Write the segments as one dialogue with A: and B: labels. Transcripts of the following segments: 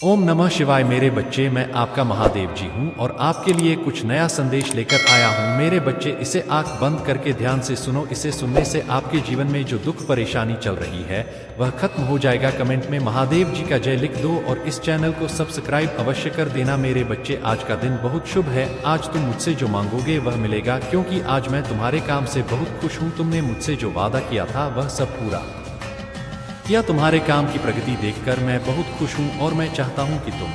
A: ओम नमः शिवाय। मेरे बच्चे, मैं आपका महादेव जी हूँ और आपके लिए कुछ नया संदेश लेकर आया हूँ। मेरे बच्चे, इसे आंख बंद करके ध्यान से सुनो। इसे सुनने से आपके जीवन में जो दुख परेशानी चल रही है वह खत्म हो जाएगा। कमेंट में महादेव जी का जय लिख दो और इस चैनल को सब्सक्राइब अवश्य कर देना। मेरे बच्चे, आज का दिन बहुत शुभ है। आज तुम मुझसे जो मांगोगे वह मिलेगा, क्योंकि आज मैं तुम्हारे काम से बहुत खुश हूँ। तुमने मुझसे जो वादा किया था वह सब पूरा किया। तुम्हारे काम की प्रगति देखकर मैं बहुत खुश हूँ और मैं चाहता हूँ कि तुम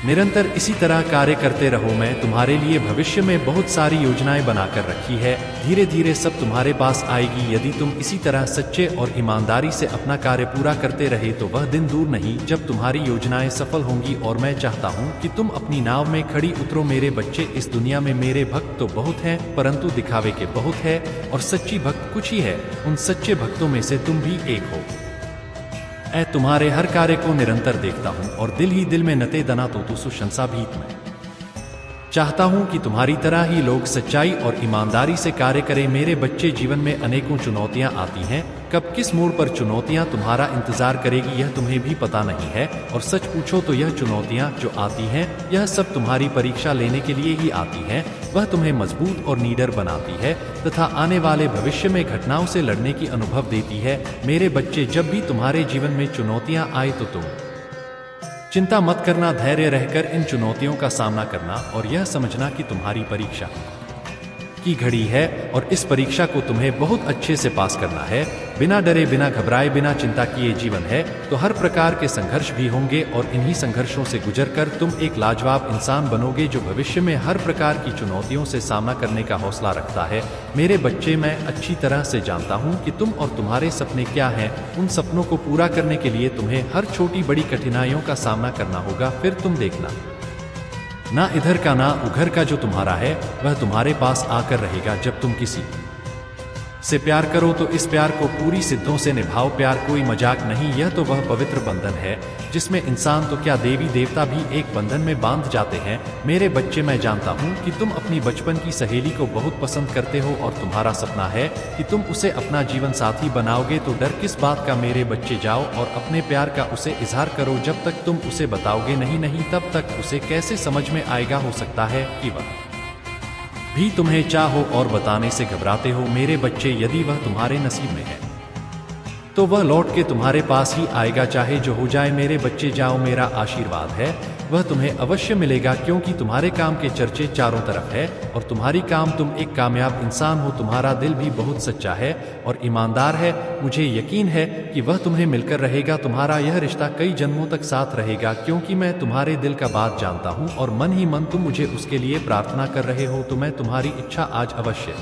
A: निरंतर इसी तरह कार्य करते रहो। मैं तुम्हारे लिए भविष्य में बहुत सारी योजनाएं बनाकर रखी है। धीरे धीरे सब तुम्हारे पास आएगी। यदि तुम इसी तरह सच्चे और ईमानदारी से अपना कार्य पूरा करते रहे तो वह दिन दूर नहीं जब तुम्हारी योजनाएं सफल होंगी। और मैं चाहता हूँ कि तुम अपनी नाव में खड़ी उतरो। मेरे बच्चे, इस दुनिया में मेरे भक्त तो बहुत हैं, परंतु दिखावे के बहुत है और सच्ची भक्त कुछ ही है। उन सच्चे भक्तों में से तुम भी एक हो। तुम्हारे हर कार्य को निरंतर देखता हूँ और दिल ही दिल में नते दना तो सुशंसा भीत में चाहता हूँ कि तुम्हारी तरह ही लोग सच्चाई और ईमानदारी से कार्य करें। मेरे बच्चे, जीवन में अनेकों चुनौतियाँ आती हैं। कब किस मोड़ पर चुनौतियाँ तुम्हारा इंतजार करेगी यह तुम्हें भी पता नहीं है। और सच पूछो तो यह चुनौतियाँ जो आती हैं यह सब तुम्हारी परीक्षा लेने के लिए ही आती हैं। वह तुम्हें मजबूत और निडर बनाती है तथा आने वाले भविष्य में घटनाओं से लड़ने की अनुभव देती है। मेरे बच्चे, जब भी तुम्हारे जीवन में चुनौतियाँ आए तो तुम चिंता मत करना। धैर्य रहकर इन चुनौतियों का सामना करना और यह समझना कि तुम्हारी परीक्षा की घड़ी है और इस परीक्षा को तुम्हें बहुत अच्छे से पास करना है। बिना डरे, बिना घबराए, बिना चिंता किए जीवन है तो हर प्रकार के संघर्ष भी होंगे और इन्हीं संघर्षों से गुजरकर तुम एक लाजवाब इंसान बनोगे जो भविष्य में हर प्रकार की चुनौतियों से सामना करने का हौसला रखता है। मेरे बच्चे, मैं अच्छी तरह से जानता हूँ कि तुम और तुम्हारे सपने क्या हैं। उन सपनों को पूरा करने के लिए तुम्हें हर छोटी बड़ी कठिनाइयों का सामना करना होगा। फिर तुम देखना, ना इधर का ना उधर का जो तुम्हारा है वह तुम्हारे पास आकर रहेगा। जब तुम किसी से प्यार करो तो इस प्यार को पूरी सिद्धों से निभाओ। प्यार कोई मजाक नहीं, यह तो वह पवित्र बंधन है जिसमें इंसान तो क्या देवी देवता भी एक बंधन में बांध जाते हैं। मेरे बच्चे, मैं जानता हूँ कि तुम अपनी बचपन की सहेली को बहुत पसंद करते हो और तुम्हारा सपना है कि तुम उसे अपना जीवन साथी बनाओगे। तो डर किस बात का मेरे बच्चे, जाओ और अपने प्यार का उसे इजहार करो। जब तक तुम उसे बताओगे नहीं तब तक उसे कैसे समझ में आएगा। हो सकता है कि वह भी तुम्हें चाहो और बताने से घबराते हो। मेरे बच्चे, यदि वह तुम्हारे नसीब में है तो वह लौट के तुम्हारे पास ही आएगा, चाहे जो हो जाए। मेरे बच्चे, जाओ, मेरा आशीर्वाद है वह तुम्हें अवश्य मिलेगा, क्योंकि तुम्हारे काम के चर्चे चारों तरफ है और तुम्हारी काम, तुम एक कामयाब इंसान हो। तुम्हारा दिल भी बहुत सच्चा है और ईमानदार है। मुझे यकीन है कि वह तुम्हें मिलकर रहेगा। तुम्हारा यह रिश्ता कई जन्मों तक साथ रहेगा, क्योंकि मैं तुम्हारे दिल का बात जानता हूँ और मन ही मन तुम मुझे उसके लिए प्रार्थना कर रहे हो। तो मैं तुम्हारी इच्छा आज अवश्य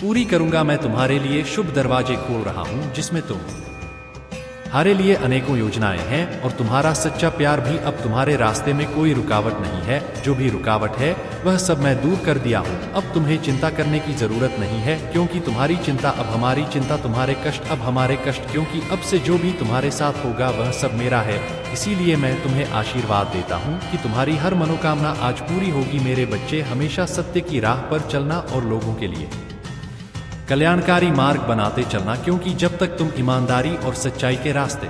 A: पूरी करूंगा। मैं तुम्हारे लिए शुभ दरवाजे खोल रहा हूँ जिसमें तुम्हारे लिए अनेकों योजनाएं हैं और तुम्हारा सच्चा प्यार भी। अब तुम्हारे रास्ते में कोई रुकावट नहीं है। जो भी रुकावट है वह सब मैं दूर कर दिया हूँ। अब तुम्हें चिंता करने की जरूरत नहीं है, क्योंकि तुम्हारी चिंता अब हमारी चिंता, तुम्हारे कष्ट अब हमारे कष्ट, क्योंकि अब से जो भी तुम्हारे साथ होगा वह सब मेरा है। इसीलिए मैं तुम्हें आशीर्वाद देता हूँ कि तुम्हारी हर मनोकामना आज पूरी होगी। मेरे बच्चे, हमेशा सत्य की राह पर चलना और लोगों के लिए कल्याणकारी मार्ग बनाते चलना, क्योंकि जब तक तुम ईमानदारी और सच्चाई के रास्ते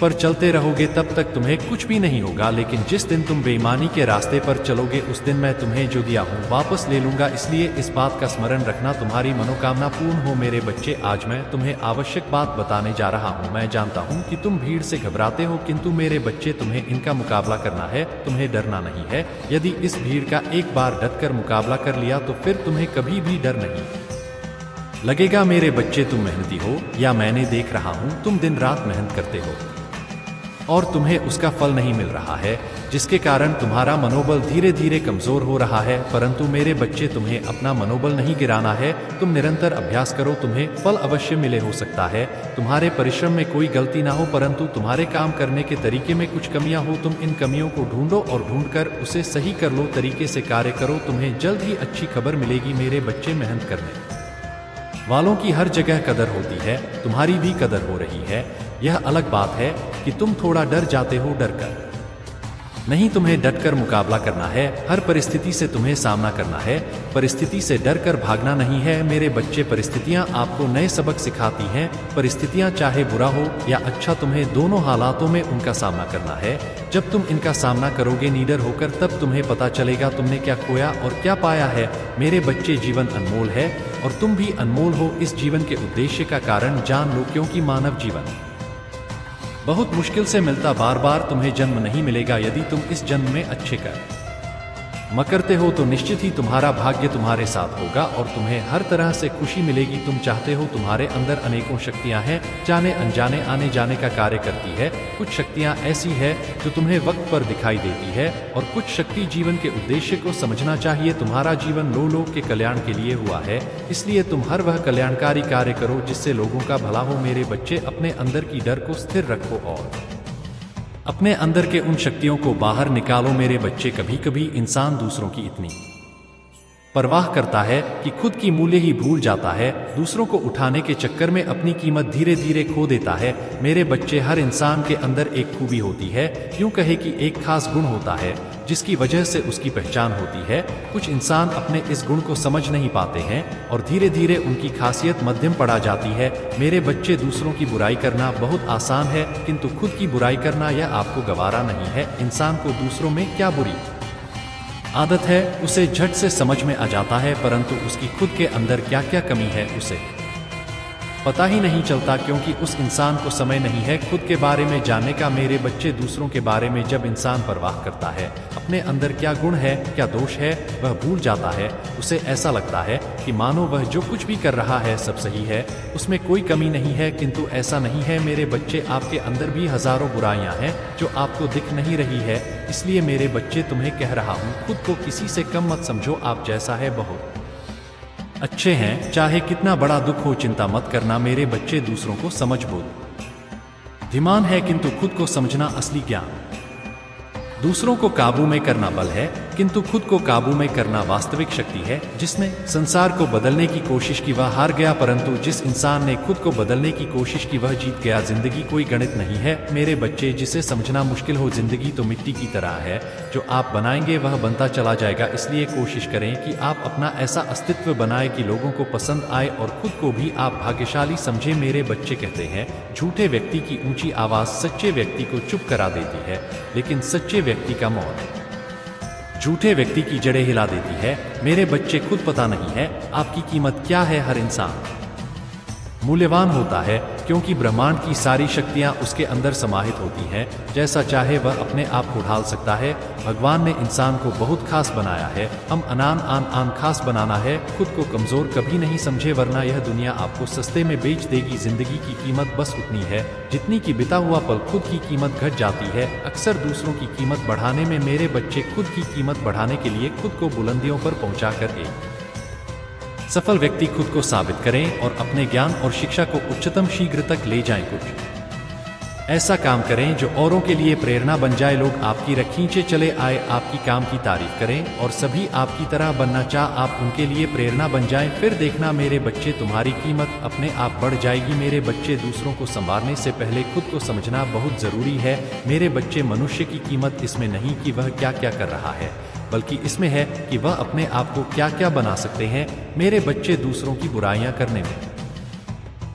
A: पर चलते रहोगे तब तक तुम्हें कुछ भी नहीं होगा। लेकिन जिस दिन तुम बेईमानी के रास्ते पर चलोगे उस दिन मैं तुम्हें जो दिया हूँ वापस ले लूंगा। इसलिए इस बात का स्मरण रखना, तुम्हारी मनोकामना पूर्ण हो। मेरे बच्चे, आज मैं तुम्हें आवश्यक बात बताने जा रहा हूँ। मैं जानता हूँ कि तुम भीड़ से घबराते हो, किंतु मेरे बच्चे, तुम्हें इनका मुकाबला करना है, तुम्हें डरना नहीं है। यदि इस भीड़ का एक बार डटकर मुकाबला कर लिया तो फिर तुम्हें कभी भी डर नहीं लगेगा। मेरे बच्चे, तुम मेहनती हो, या मैंने देख रहा हूं तुम दिन रात मेहनत करते हो और तुम्हें उसका फल नहीं मिल रहा है, जिसके कारण तुम्हारा मनोबल धीरे धीरे कमजोर हो रहा है। परंतु मेरे बच्चे, तुम्हें अपना मनोबल नहीं गिराना है। तुम निरंतर अभ्यास करो, तुम्हें फल अवश्य मिले। हो सकता है तुम्हारे परिश्रम में कोई गलती ना हो, परंतु तुम्हारे काम करने के तरीके में कुछ कमियां हो। तुम इन कमियों को ढूंढो और ढूंढकर उसे सही कर लो। तरीके से कार्य करो, तुम्हें जल्द ही अच्छी खबर मिलेगी। मेरे बच्चे, मेहनत करने वालों की हर जगह कदर होती है, तुम्हारी भी कदर हो रही है। यह अलग बात है कि तुम थोड़ा डर जाते हो। डर कर नहीं, तुम्हें डटकर मुकाबला करना है। हर परिस्थिति से तुम्हें सामना करना है। परिस्थिति से डरकर भागना नहीं है मेरे बच्चे। परिस्थितियां आपको नए सबक सिखाती हैं। परिस्थितियां चाहे बुरा हो या अच्छा, तुम्हें दोनों हालातों में उनका सामना करना है। जब तुम इनका सामना करोगे निडर होकर, तब तुम्हें पता चलेगा तुमने क्या खोया और क्या पाया है। मेरे बच्चे, जीवन अनमोल है और तुम भी अनमोल हो। इस जीवन के उद्देश्य का कारण जान लो, क्योंकि मानव जीवन बहुत मुश्किल से मिलता। बार बार तुम्हें जन्म नहीं मिलेगा। यदि तुम इस जन्म में अच्छे कर्म करते हो तो निश्चित ही तुम्हारा भाग्य तुम्हारे साथ होगा और तुम्हें हर तरह से खुशी मिलेगी। तुम चाहते हो, तुम्हारे अंदर अनेकों शक्तियां हैं, जाने अनजाने आने जाने का कार्य करती है। कुछ शक्तियां ऐसी है जो तुम्हें वक्त पर दिखाई देती है और कुछ शक्ति जीवन के उद्देश्य को समझना चाहिए। तुम्हारा जीवन लोक के कल्याण के लिए हुआ है, इसलिए तुम हर वह कल्याणकारी कार्य करो जिससे लोगों का भला हो। मेरे बच्चे, अपने अंदर की डर को स्थिर रखो और अपने अंदर के उन शक्तियों को बाहर निकालो। मेरे बच्चे, कभी कभी इंसान दूसरों की इतनी परवाह करता है कि खुद की मूल्य ही भूल जाता है। दूसरों को उठाने के चक्कर में अपनी कीमत धीरे धीरे खो देता है। मेरे बच्चे, हर इंसान के अंदर एक खूबी होती है, यूं कहे कि एक खास गुण होता है जिसकी वजह से उसकी पहचान होती है। कुछ इंसान अपने इस गुण को समझ नहीं पाते हैं और धीरे धीरे उनकी खासियत मध्यम पड़ा जाती है। मेरे बच्चे, दूसरों की बुराई करना बहुत आसान है, किंतु खुद की बुराई करना यह आपको गवारा नहीं है। इंसान को दूसरों में क्या बुरी आदत है उसे झट से समझ में आ जाता है, परंतु उसकी खुद के अंदर क्या क्या कमी है उसे पता ही नहीं चलता, क्योंकि उस इंसान को समय नहीं है खुद के बारे में जानने का। मेरे बच्चे, दूसरों के बारे में जब इंसान परवाह करता है, अपने अंदर क्या गुण है, क्या दोष है, वह भूल जाता है। उसे ऐसा लगता है कि मानो वह जो कुछ भी कर रहा है सब सही है, उसमें कोई कमी नहीं है, किंतु ऐसा नहीं है। मेरे बच्चे, आपके अंदर भी हजारों बुराइयां हैं जो आपको दिख नहीं रही है। इसलिए मेरे बच्चे, तुम्हें कह रहा हूँ, खुद को किसी से कम मत समझो। आप जैसा है बहुत अच्छे हैं, चाहे कितना बड़ा दुख हो, चिंता मत करना। मेरे बच्चे, दूसरों को समझ बुद्धिमान है, किंतु खुद को समझना असली ज्ञान। दूसरों को काबू में करना बल है, किंतु खुद को काबू में करना वास्तविक शक्ति है। जिसने संसार को बदलने की कोशिश की वह हार गया, परंतु जिस इंसान ने खुद को बदलने की कोशिश की वह जीत गया। जिंदगी कोई गणित नहीं है मेरे बच्चे, जिसे समझना मुश्किल हो। जिंदगी तो मिट्टी की तरह है, जो आप बनाएंगे वह बनता चला जाएगा। इसलिए कोशिश करें कि आप अपना ऐसा अस्तित्व बनाएं कि लोगों को पसंद आए और खुद को भी आप भाग्यशाली समझे। मेरे बच्चे, कहते हैं झूठे व्यक्ति की ऊंची आवाज सच्चे व्यक्ति को चुप करा देती है, लेकिन सच्चे व्यक्ति का मौन झूठे व्यक्ति की जड़ें हिला देती है। मेरे बच्चे, खुद पता नहीं है आपकी कीमत क्या है। हर इंसान मूल्यवान होता है क्योंकि ब्रह्मांड की सारी शक्तियां उसके अंदर समाहित होती हैं। जैसा चाहे वह अपने आप को ढाल सकता है। भगवान ने इंसान को बहुत खास बनाया है। हम आन खास बनाना है। खुद को कमजोर कभी नहीं समझे, वरना यह दुनिया आपको सस्ते में बेच देगी। जिंदगी की कीमत बस उतनी है जितनी की बिता हुआ पल। खुद की कीमत घट जाती है अक्सर दूसरों की कीमत बढ़ाने में। मेरे बच्चे, खुद की कीमत बढ़ाने के लिए खुद को बुलंदियों पर पहुंचाकर एक सफल व्यक्ति खुद को साबित करें और अपने ज्ञान और शिक्षा को उच्चतम शीघ्र तक ले जाएं। कुछ ऐसा काम करें जो औरों के लिए प्रेरणा बन जाए। लोग आपकी खींचे चले आए, आपकी काम की तारीफ करें और सभी आपकी तरह बनना चाह आप उनके लिए प्रेरणा बन जाएं। फिर देखना मेरे बच्चे, तुम्हारी कीमत अपने आप बढ़ जाएगी। मेरे बच्चे, दूसरों को संवारने से पहले खुद को समझना बहुत जरूरी है। मेरे बच्चे, मनुष्य की कीमत इसमें नहीं कि वह क्या क्या कर रहा है, बल्कि इसमें है कि वह अपने आप को क्या क्या बना सकते हैं। मेरे बच्चे, दूसरों की बुराइयां करने में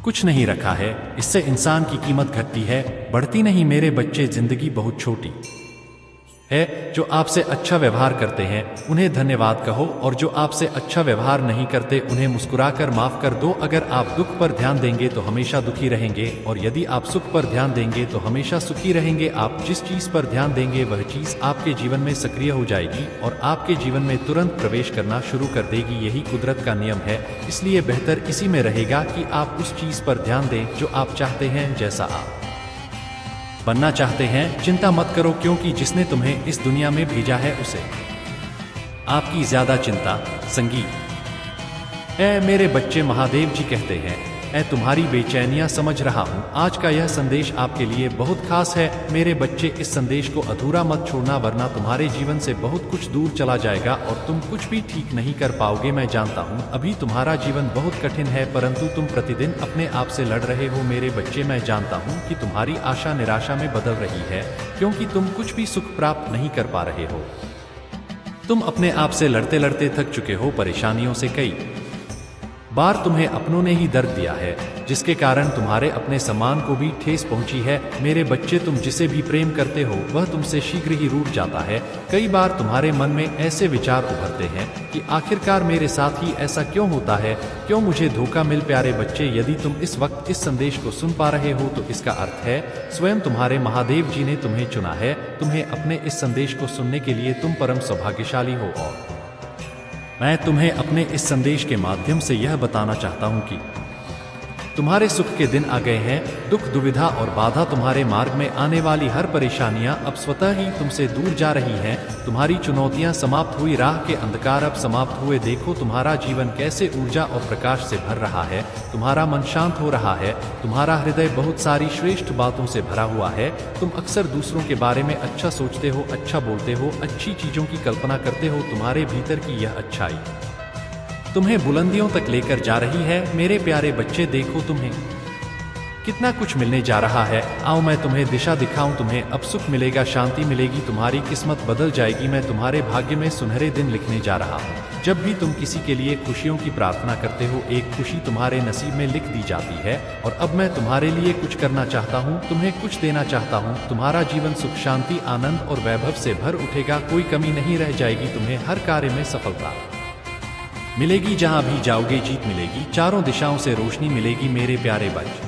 A: कुछ नहीं रखा है। इससे इंसान की कीमत घटती है, बढ़ती नहीं। मेरे बच्चे, जिंदगी बहुत छोटी है। जो आपसे अच्छा व्यवहार करते हैं उन्हें धन्यवाद कहो और जो आपसे अच्छा व्यवहार नहीं करते उन्हें मुस्कुराकर माफ कर दो। अगर आप दुख पर ध्यान देंगे तो हमेशा दुखी रहेंगे और यदि आप सुख पर ध्यान देंगे तो हमेशा सुखी रहेंगे। आप जिस चीज पर ध्यान देंगे वह चीज आपके जीवन में सक्रिय हो जाएगी और आपके जीवन में तुरंत प्रवेश करना शुरू कर देगी। यही कुदरत का नियम है, इसलिए बेहतर इसी में रहेगा कि आप उस चीज पर ध्यान दें जो आप चाहते हैं, जैसा आप बनना चाहते हैं। चिंता मत करो, क्योंकि जिसने तुम्हें इस दुनिया में भेजा है उसे आपकी ज्यादा चिंता संगीत है। मेरे बच्चे, महादेव जी कहते हैं मैं तुम्हारी बेचैनियां समझ रहा हूँ। आज का यह संदेश आपके लिए बहुत खास है मेरे बच्चे। इस संदेश को अधूरा मत छोड़ना, वरना तुम्हारे जीवन से बहुत कुछ दूर चला जाएगा और तुम कुछ भी ठीक नहीं कर पाओगे। मैं जानता हूँ अभी तुम्हारा जीवन बहुत कठिन है, परंतु तुम प्रतिदिन अपने आप से लड़ रहे हो मेरे बच्चे। मैं जानता हूँ कि तुम्हारी आशा निराशा में बदल रही है, क्योंकि तुम कुछ भी सुख प्राप्त नहीं कर पा रहे हो। तुम अपने आप से लड़ते लड़ते थक चुके हो। परेशानियों से कई बार तुम्हें अपनों ने ही दर्द दिया है, जिसके कारण तुम्हारे अपने सम्मान को भी ठेस पहुंची है मेरे बच्चे। तुम जिसे भी प्रेम करते हो वह तुमसे शीघ्र ही रूठ जाता है। कई बार तुम्हारे मन में ऐसे विचार उभरते हैं कि आखिरकार मेरे साथ ही ऐसा क्यों होता है, क्यों मुझे धोखा मिल। प्यारे बच्चे, यदि तुम इस वक्त इस संदेश को सुन पा रहे हो तो इसका अर्थ है स्वयं तुम्हारे महादेव जी ने तुम्हें चुना है। तुम्हें अपने इस संदेश को सुनने के लिए तुम परम सौभाग्यशाली हो, और मैं तुम्हें अपने इस संदेश के माध्यम से यह बताना चाहता हूं कि तुम्हारे सुख के दिन आ गए हैं। दुख, दुविधा और बाधा, तुम्हारे मार्ग में आने वाली हर परेशानियां अब स्वतः ही तुमसे दूर जा रही हैं। तुम्हारी चुनौतियां समाप्त हुई, राह के अंधकार अब समाप्त हुए। देखो तुम्हारा जीवन कैसे ऊर्जा और प्रकाश से भर रहा है। तुम्हारा मन शांत हो रहा है। तुम्हारा हृदय बहुत सारी श्रेष्ठ बातों से भरा हुआ है। तुम अक्सर दूसरों के बारे में अच्छा सोचते हो, अच्छा बोलते हो, अच्छी चीजों की कल्पना करते हो। तुम्हारे भीतर की यह अच्छाई तुम्हें बुलंदियों तक लेकर जा रही है मेरे प्यारे बच्चे। देखो तुम्हें कितना कुछ मिलने जा रहा है। आओ मैं तुम्हें दिशा दिखाऊं। तुम्हें अब सुख मिलेगा, शांति मिलेगी, तुम्हारी किस्मत बदल जाएगी। मैं तुम्हारे भाग्य में सुनहरे दिन लिखने जा रहा हूँ। जब भी तुम किसी के लिए खुशियों की प्रार्थना करते हो, एक खुशी तुम्हारे नसीब में लिख दी जाती है। और अब मैं तुम्हारे लिए कुछ करना चाहता हूँ, तुम्हें कुछ देना चाहता हूँ। तुम्हारा जीवन सुख, शांति, आनंद और वैभव से भर उठेगा। कोई कमी नहीं रह जाएगी। तुम्हें हर कार्य में सफलता मिलेगी। जहां भी जाओगे जीत मिलेगी। चारों दिशाओं से रोशनी मिलेगी मेरे प्यारे बच्चे।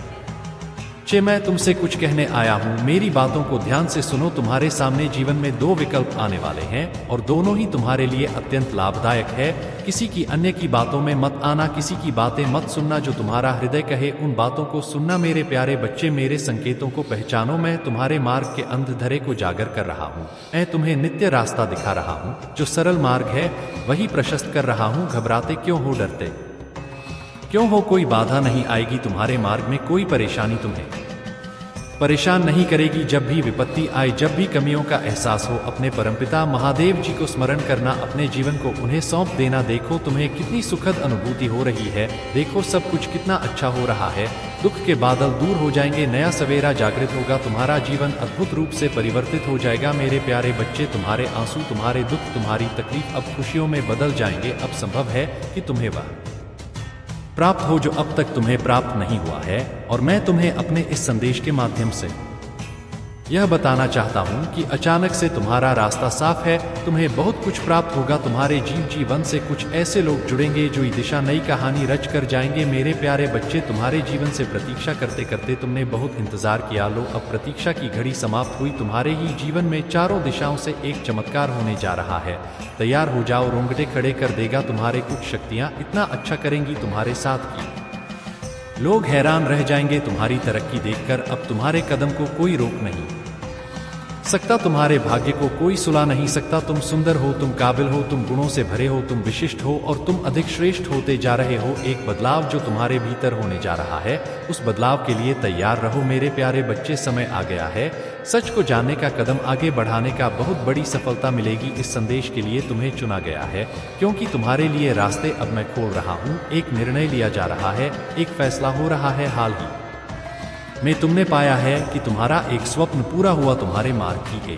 A: मैं तुमसे कुछ कहने आया हूं, मेरी बातों को ध्यान से सुनो। तुम्हारे सामने जीवन में दो विकल्प आने वाले हैं और दोनों ही तुम्हारे लिए अत्यंत लाभदायक है। किसी की अन्य की बातों में मत आना, किसी की बातें मत सुनना। जो तुम्हारा हृदय कहे उन बातों को सुनना मेरे प्यारे बच्चे। मेरे संकेतों को पहचानो। मैं तुम्हारे मार्ग के अंधधरे को जागर कर रहा हूँ। मैं तुम्हें नित्य रास्ता दिखा रहा हूँ। जो सरल मार्ग है वही प्रशस्त कर रहा हूँ। घबराते क्यों हो, डरते क्यों हो? कोई बाधा नहीं आएगी तुम्हारे मार्ग में। कोई परेशानी तुम्हें परेशान नहीं करेगी। जब भी विपत्ति आए, जब भी कमियों का एहसास हो, अपने परमपिता महादेव जी को स्मरण करना, अपने जीवन को उन्हें सौंप देना। देखो तुम्हें कितनी सुखद अनुभूति हो रही है। देखो सब कुछ कितना अच्छा हो रहा है। दुख के बादल दूर हो जाएंगे, नया सवेरा जागृत होगा। तुम्हारा जीवन अद्भुत रूप से परिवर्तित हो जाएगा मेरे प्यारे बच्चे। तुम्हारे आंसू, तुम्हारे दुख, तुम्हारी तकलीफ अब खुशियों में बदल जाएंगे। अब संभव है कि तुम्हें वह प्राप्त हो जो अब तक तुम्हें प्राप्त नहीं हुआ है। और मैं तुम्हें अपने इस संदेश के माध्यम से यह बताना चाहता हूं कि अचानक से तुम्हारा रास्ता साफ है। तुम्हें बहुत कुछ प्राप्त होगा। तुम्हारे जीवन से कुछ ऐसे लोग जुड़ेंगे जो ये दिशा, नई कहानी रच कर जाएंगे मेरे प्यारे बच्चे। तुम्हारे जीवन से प्रतीक्षा करते करते तुमने बहुत इंतजार किया। लो अब प्रतीक्षा की घड़ी समाप्त हुई। तुम्हारे ही जीवन में चारों दिशाओं से एक चमत्कार होने जा रहा है। तैयार हो जाओ, रोंगटे खड़े कर देगा तुम्हारे कुछ शक्तियां। इतना अच्छा करेंगी तुम्हारे साथ की लोग हैरान रह जाएंगे तुम्हारी तरक्की देखकर। अब तुम्हारे कदम को कोई रोक नहीं सकता, तुम्हारे भाग्य को कोई सुला नहीं सकता। तुम सुंदर हो, तुम काबिल हो, तुम गुणों से भरे हो, तुम विशिष्ट हो और तुम अधिक श्रेष्ठ होते जा रहे हो। एक बदलाव जो तुम्हारे भीतर होने जा रहा है, उस बदलाव के लिए तैयार रहो मेरे प्यारे बच्चे। समय आ गया है सच को जानने का, कदम आगे बढ़ाने का। बहुत बड़ी सफलता मिलेगी। इस संदेश के लिए तुम्हें चुना गया है, क्योंकि तुम्हारे लिए रास्ते अब मैं खोल रहा हूँ। एक निर्णय लिया जा रहा है, एक फैसला हो रहा है। हाल ही में तुमने पाया है कि तुम्हारा एक स्वप्न पूरा हुआ। तुम्हारे मार्ग की गई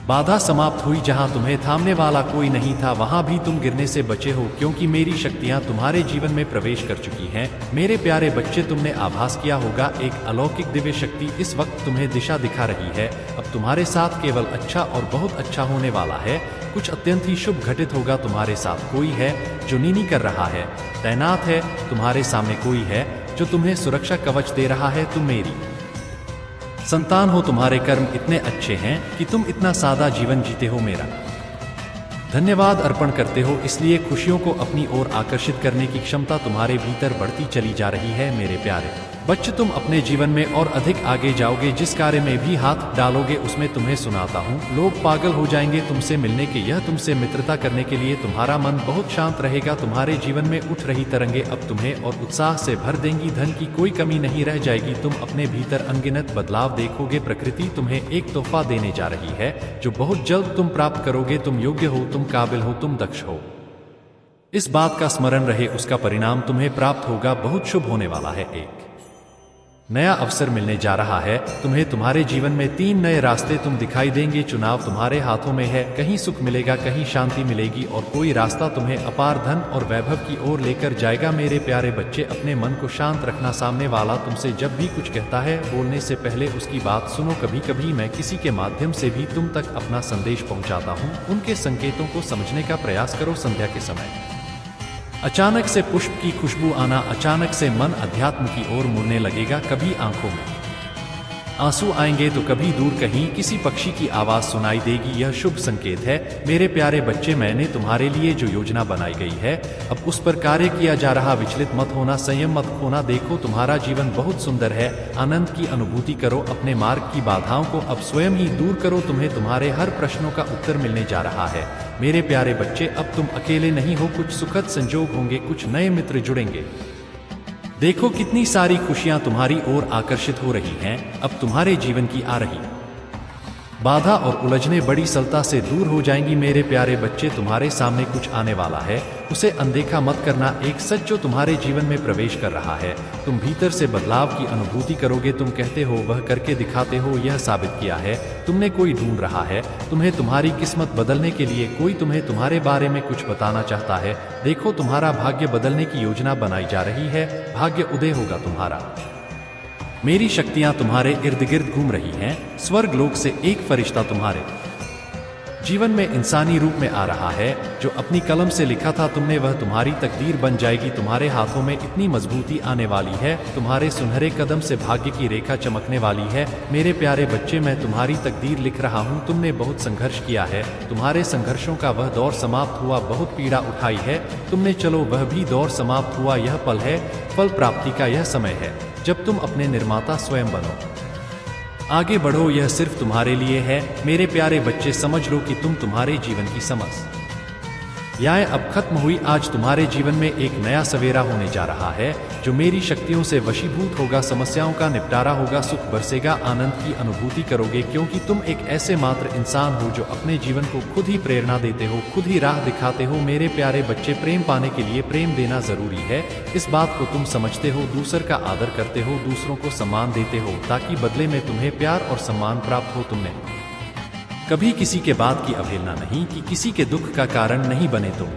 A: बाधा समाप्त हुई। जहां तुम्हें थामने वाला कोई नहीं था, वहां भी तुम गिरने से बचे हो, क्योंकि मेरी शक्तियां तुम्हारे जीवन में प्रवेश कर चुकी हैं मेरे प्यारे बच्चे। तुमने आभास किया होगा एक अलौकिक दिव्य शक्ति इस वक्त तुम्हें दिशा दिखा रही है। अब तुम्हारे साथ केवल अच्छा और बहुत अच्छा होने वाला है। कुछ अत्यंत ही शुभ घटित होगा। तुम्हारे साथ कोई है जो नीनी कर रहा है, तैनात है। तुम्हारे सामने कोई है जो तुम्हें सुरक्षा कवच दे रहा है। तुम मेरी संतान हो। तुम्हारे कर्म इतने अच्छे हैं कि तुम इतना सादा जीवन जीते हो। मेरा धन्यवाद अर्पण करते हो, इसलिए खुशियों को अपनी ओर आकर्षित करने की क्षमता तुम्हारे भीतर बढ़ती चली जा रही है मेरे प्यारे बच्चे तुम अपने जीवन में और अधिक आगे जाओगे, जिस कार्य में भी हाथ डालोगे उसमें तुम्हें सुनाता हूँ लोग पागल हो जाएंगे तुमसे मिलने के। यह तुमसे मित्रता करने के लिए तुम्हारा मन बहुत शांत रहेगा। तुम्हारे जीवन में उठ रही तरंगे अब तुम्हें और उत्साह से भर देंगी। धन की कोई कमी नहीं रह जाएगी। तुम अपने भीतर अनगिनत बदलाव देखोगे। प्रकृति तुम्हें एक तोहफा देने जा रही है जो बहुत जल्द तुम प्राप्त करोगे। तुम योग्य हो, तुम काबिल हो, तुम दक्ष हो। इस बात का स्मरण रहे, उसका परिणाम तुम्हें प्राप्त होगा। बहुत शुभ होने वाला है। एक नया अवसर मिलने जा रहा है तुम्हें। तुम्हारे जीवन में 3 नए रास्ते तुम दिखाई देंगे। चुनाव तुम्हारे हाथों में है। कहीं सुख मिलेगा, कहीं शांति मिलेगी और कोई रास्ता तुम्हें अपार धन और वैभव की ओर लेकर जाएगा। मेरे प्यारे बच्चे, अपने मन को शांत रखना। सामने वाला तुमसे जब भी कुछ कहता है, बोलने से पहले उसकी बात सुनो। कभी कभी मैं किसी के माध्यम से भी तुम तक अपना संदेश पहुंचाता हूं। उनके संकेतों को समझने का प्रयास करो। संध्या के समय अचानक से पुष्प की खुशबू आना, अचानक से मन अध्यात्म की ओर मुड़ने लगेगा। कभी आंखों में आंसू आएंगे तो कभी दूर कहीं किसी पक्षी की आवाज सुनाई देगी। यह शुभ संकेत है। मेरे प्यारे बच्चे, मैंने तुम्हारे लिए जो योजना बनाई गई है अब उस पर कार्य किया जा रहा। विचलित मत होना, संयम मत खोना। देखो तुम्हारा जीवन बहुत सुंदर है। आनंद की अनुभूति करो। अपने मार्ग की बाधाओं को अब स्वयं ही दूर करो। तुम्हें तुम्हारे हर प्रश्नों का उत्तर मिलने जा रहा है। मेरे प्यारे बच्चे, अब तुम अकेले नहीं हो। कुछ सुखद संजोग होंगे, कुछ नए मित्र जुड़ेंगे। देखो कितनी सारी खुशियां तुम्हारी ओर आकर्षित हो रही हैं। अब तुम्हारे जीवन की आ रही बाधा और उलझने बड़ी सरलता से दूर हो जाएंगी। मेरे प्यारे बच्चे, तुम्हारे सामने कुछ आने वाला है, उसे अनदेखा मत करना। एक सच जो तुम्हारे जीवन में प्रवेश कर रहा है। तुम भीतर से बदलाव की अनुभूति करोगे। तुम कहते हो, वह करके दिखाते हो। यह साबित किया है तुमने। कोई ढूंढ रहा है तुम्हें। तुम्हारी किस्मत बदलने के लिए कोई तुम्हें तुम्हारे बारे में कुछ बताना चाहता है। देखो तुम्हारा भाग्य बदलने की योजना बनाई जा रही है। भाग्य उदय होगा तुम्हारा। मेरी शक्तियां तुम्हारे इर्द गिर्द घूम रही हैं। स्वर्ग लोक से एक फरिश्ता तुम्हारे जीवन में इंसानी रूप में आ रहा है। जो अपनी कलम से लिखा था तुमने, वह तुम्हारी तकदीर बन जाएगी। तुम्हारे हाथों में इतनी मजबूती आने वाली है। तुम्हारे सुनहरे कदम से भाग्य की रेखा चमकने वाली है। मेरे प्यारे बच्चे, मैं तुम्हारी तकदीर लिख रहा हूँ। तुमने बहुत संघर्ष किया है। तुम्हारे संघर्षों का वह दौर समाप्त हुआ। बहुत पीड़ा उठाई है तुमने, चलो वह भी दौर समाप्त हुआ। यह पल है, फल प्राप्ति का यह समय है जब तुम अपने निर्माता स्वयं बनो। आगे बढ़ो, यह सिर्फ तुम्हारे लिए है। मेरे प्यारे बच्चे, समझ लो कि तुम तुम्हारे जीवन की समस्याएं अब खत्म हुई। आज तुम्हारे जीवन में एक नया सवेरा होने जा रहा है जो मेरी शक्तियों से वशीभूत होगा। समस्याओं का निपटारा होगा, सुख बरसेगा, आनंद की अनुभूति करोगे, क्योंकि तुम एक ऐसे मात्र इंसान हो जो अपने जीवन को खुद ही प्रेरणा देते हो, खुद ही राह दिखाते हो। मेरे प्यारे बच्चे, प्रेम पाने के लिए प्रेम देना जरूरी है। इस बात को तुम समझते हो। दूसर का आदर करते हो, दूसरों को सम्मान देते हो, ताकि बदले में तुम्हें प्यार और सम्मान प्राप्त हो। तुमने कभी किसी के बात की अवहेलना नहीं की, किसी के दुख का कारण नहीं बने तुम।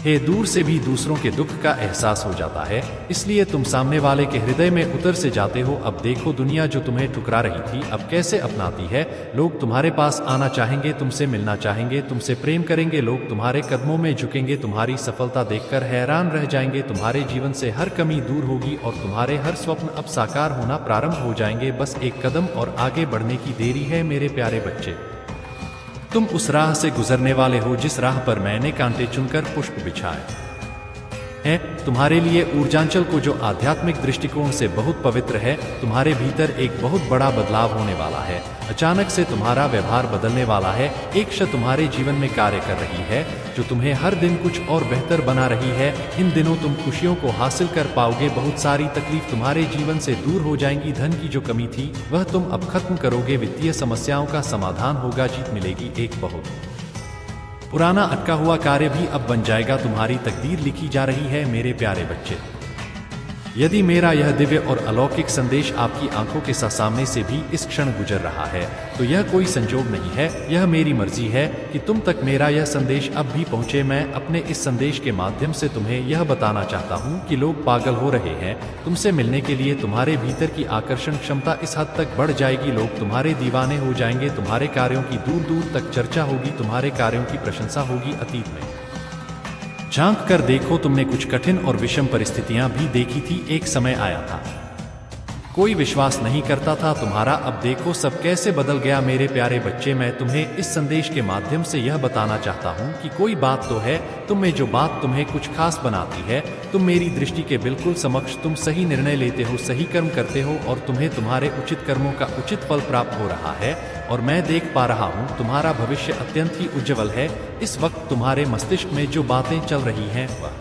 A: हे, दूर से भी दूसरों के दुख का एहसास हो जाता है, इसलिए तुम सामने वाले के हृदय में उतर से जाते हो। अब देखो दुनिया जो तुम्हें ठुकरा रही थी अब कैसे अपनाती है। लोग तुम्हारे पास आना चाहेंगे, तुमसे मिलना चाहेंगे, तुमसे प्रेम करेंगे। लोग तुम्हारे कदमों में झुकेंगे, तुम्हारी सफलता देखकर हैरान रह जाएंगे। तुम्हारे जीवन से हर कमी दूर होगी और तुम्हारे हर स्वप्न अब साकार होना प्रारंभ हो जाएंगे। बस एक कदम और आगे बढ़ने की देरी है। मेरे प्यारे बच्चे, तुम उस राह से गुजरने वाले हो जिस राह पर मैंने कांटे चुनकर पुष्प बिछाए हैं। तुम्हारे लिए ऊर्जांचल को जो आध्यात्मिक दृष्टिकोण से बहुत पवित्र है। तुम्हारे भीतर एक बहुत बड़ा बदलाव होने वाला है। अचानक से तुम्हारा व्यवहार बदलने वाला है। एक शक्ति तुम्हारे जीवन में कार्य कर रही है जो तुम्हें हर दिन कुछ और बेहतर बना रही है। इन दिनों तुम खुशियों को हासिल कर पाओगे। बहुत सारी तकलीफ तुम्हारे जीवन से दूर हो जाएंगी। धन की जो कमी थी वह तुम अब खत्म करोगे। वित्तीय समस्याओं का समाधान होगा, जीत मिलेगी। एक बहुत पुराना अटका हुआ कार्य भी अब बन जाएगा। तुम्हारी तकदीर लिखी जा रही है। मेरे प्यारे बच्चे, यदि मेरा यह दिव्य और अलौकिक संदेश आपकी आंखों के सामने से भी इस क्षण गुजर रहा है तो यह कोई संजोग नहीं है, यह मेरी मर्जी है कि तुम तक मेरा यह संदेश अब भी पहुंचे। मैं अपने इस संदेश के माध्यम से तुम्हें यह बताना चाहता हूं कि लोग पागल हो रहे हैं तुमसे मिलने के लिए। तुम्हारे भीतर की आकर्षण क्षमता इस हद तक बढ़ जाएगी, लोग तुम्हारे दीवाने हो जाएंगे। तुम्हारे कार्यों की दूर दूर तक चर्चा होगी, तुम्हारे कार्यों की प्रशंसा होगी। अतीत में झांक कर देखो, तुमने कुछ कठिन और विषम परिस्थितियां भी देखी थी। एक समय आया था कोई विश्वास नहीं करता था तुम्हारा, अब देखो सब कैसे बदल गया। मेरे प्यारे बच्चे, मैं तुम्हें इस संदेश के माध्यम से यह बताना चाहता हूँ कि कोई बात तो है तुम में जो बात तुम्हें कुछ खास बनाती है। तुम मेरी दृष्टि के बिल्कुल समक्ष, तुम सही निर्णय लेते हो, सही कर्म करते हो और तुम्हें तुम्हारे उचित कर्मों का उचित फल प्राप्त हो रहा है। और मैं देख पा रहा हूँ तुम्हारा भविष्य अत्यंत ही उज्ज्वल है। इस वक्त तुम्हारे मस्तिष्क में जो बातें चल रही हैं वह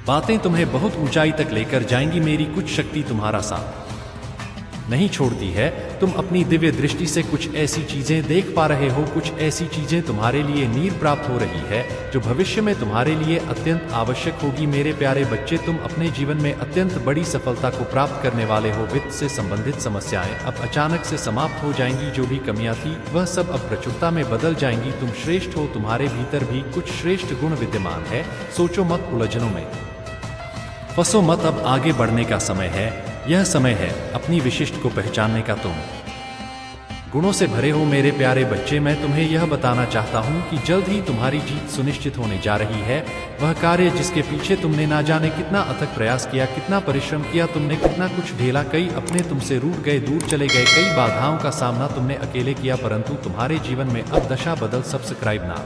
A: बातें तुम्हें बहुत ऊंचाई तक लेकर जाएंगी। मेरी कुछ शक्ति तुम्हारा साथ नहीं छोड़ती है। तुम अपनी दिव्य दृष्टि से कुछ ऐसी चीजें देख पा रहे हो, कुछ ऐसी चीजें तुम्हारे लिए नींव प्राप्त हो रही है जो भविष्य में तुम्हारे लिए अत्यंत आवश्यक होगी। मेरे प्यारे बच्चे, तुम अपने जीवन में अत्यंत बड़ी सफलता को प्राप्त करने वाले हो। वित्त से संबंधित समस्याएं अब अचानक से समाप्त हो जाएंगी। जो भी कमियां थी वह सब अब प्रचुरता में बदल जाएंगी। तुम श्रेष्ठ हो, तुम्हारे भीतर भी कुछ श्रेष्ठ गुण विद्यमान है। सोचो मत, उलझनों में फंसो मत, अब आगे बढ़ने का समय है। यह समय है अपनी विशिष्ट को पहचानने का। तुम गुणों से भरे हो मेरे प्यारे बच्चे। मैं तुम्हें यह बताना चाहता हूँ कि जल्द ही तुम्हारी जीत सुनिश्चित होने जा रही है। वह कार्य जिसके पीछे तुमने ना जाने कितना अथक प्रयास किया, कितना परिश्रम किया, तुमने कितना कुछ झेला, कई अपने तुमसे रूठ गए, दूर चले गए, कई बाधाओं का सामना तुमने अकेले किया, परंतु तुम्हारे जीवन में अब दशा बदल। सब्सक्राइब ना